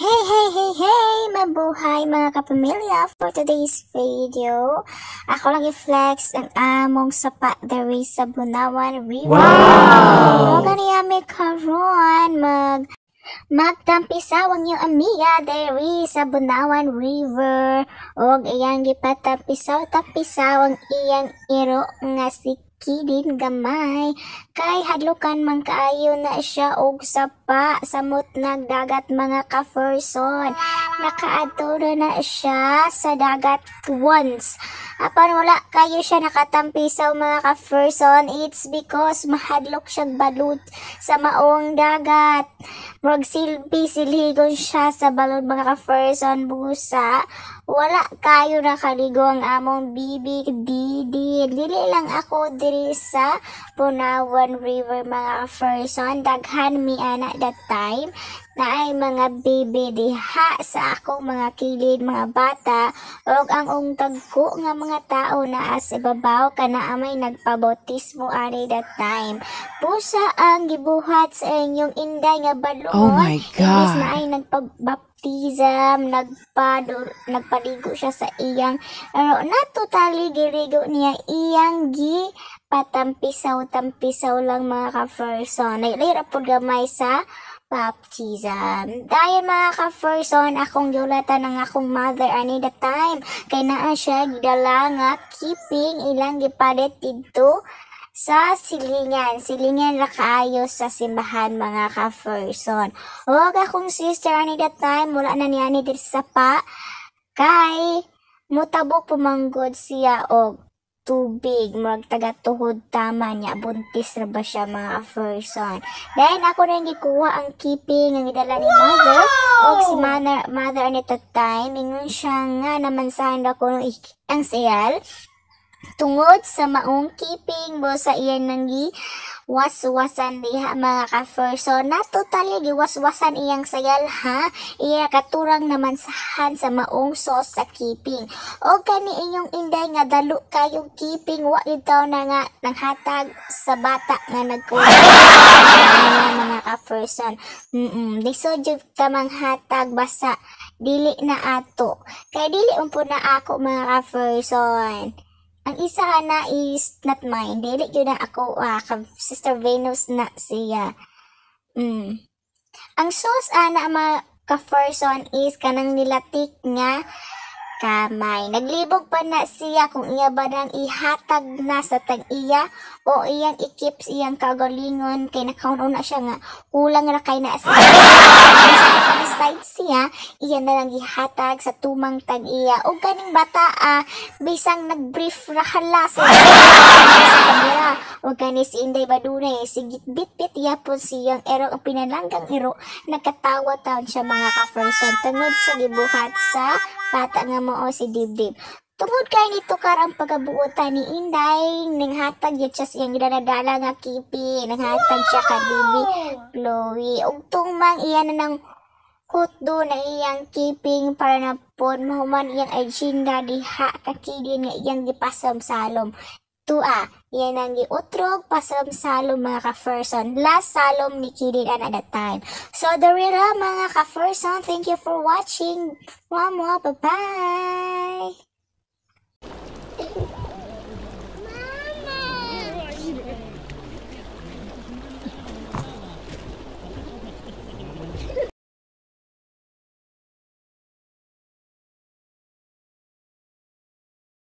Hey! Mabuhay mga kapamilya! For today's video, ako lang i-flex ang among sapa diri sa Bunawan River. Wow! Mga niyami karon magtampisawang yung amiga diri sa Bunawan River. Og iyang gipatampisaw ang iyang iro nga si Kidin gamay kay hadlukan man kaayo na siya og sapa samot nagdagat mga ka-person. Nakaadto na siya sa dagat once. Apan wala kayo siya nakatampisaw mga ka-person, it's because mahadlok siyang balut sa maong dagat. Murag silhigon siya sa balon mga ka-person busa. Wala kayo nakaligo ang among bibi didi. Dili lang ako diri sa Bunawan River mga ka-person. Daghan mi ana that time na ay mga bibi diha sa akong mga kilid mga bata og ang ungtagko nga mga tao na as ibabaw kana amay nagpabautismo ani that time. Pusa ang gibuhat sa inyong inday nga balon. Oh my God. Imbis na ay nagpaligo siya sa iyang natutali girigo niya iyang patampisaw lang mga ka-person. Nailira po gamay sa baptism. Dahil mga ka-person, akong yulatan ng akong mother ani the time. Kay naa siya gidala nga keeping ilang gipalit dito sa silingan ra kaayo sa simbahan mga ka-person. Og akong sister ani that time wala na niya ni diri sa pa kay mutabok pumanggod siya og tubig, murag taga-tuhod tama niya, buntis na ba siya mga person. Dahil ako rin gikuha ang keeping ang idala ni mother, o si mother at that time, ingon siya nga naman sa ako ang sayal, tungod sa maong keeping mo sa iyan nang waswasan diha mga ka-person na totally giwaswasan iyang sayal ha iya katurang naman sahan sa maong sauce sa keeping o kani inyong inday nga dalo kayong keeping wa itaw na nga nanghatag sa bata nga nagkuha mga ka-person disodyo ka manghatag basa dili na ato kay dili umpo na ako mga ka-person. Ang isa na is not mine. Dili yun na ako, Sister Venus na siya. Ang sauce ana mga ka-person is kanang nilatik nga kamay. Naglibog pa na siya kung iya ba nang ihatag na sa tag-iya o iyang ikip iyang kagalingon kay nakauno na siya nga kulang ra kay na siya. Side siya, iyan na lang ihatag sa tumang tag-iya o ganing bata bisang nag-brief ra hala sa kamera o gani si Inday Badunay sigit bit-bit yapon siyang ero ang pinalanggang ero nagkatawa taon siya mga ka-person tungod sa gibuhat sa bata nga mo si Dibdib. Tungod kay nito karang pagabuotan ni Inday, nanghatag yun siya siyang ginadala nga kipi, nanghatag siya ka Bibi Chloe. Ug tumang iyan na ng hutdo na iyang keeping para na po mahuman iyang agenda diha kakidin nga iyang gipasam-salom. Iyan ang giutrog pasam-salom mga ka-person. Last salom ni Kidin at that time. So, the real mga ka-person, thank you for watching. Bye-bye!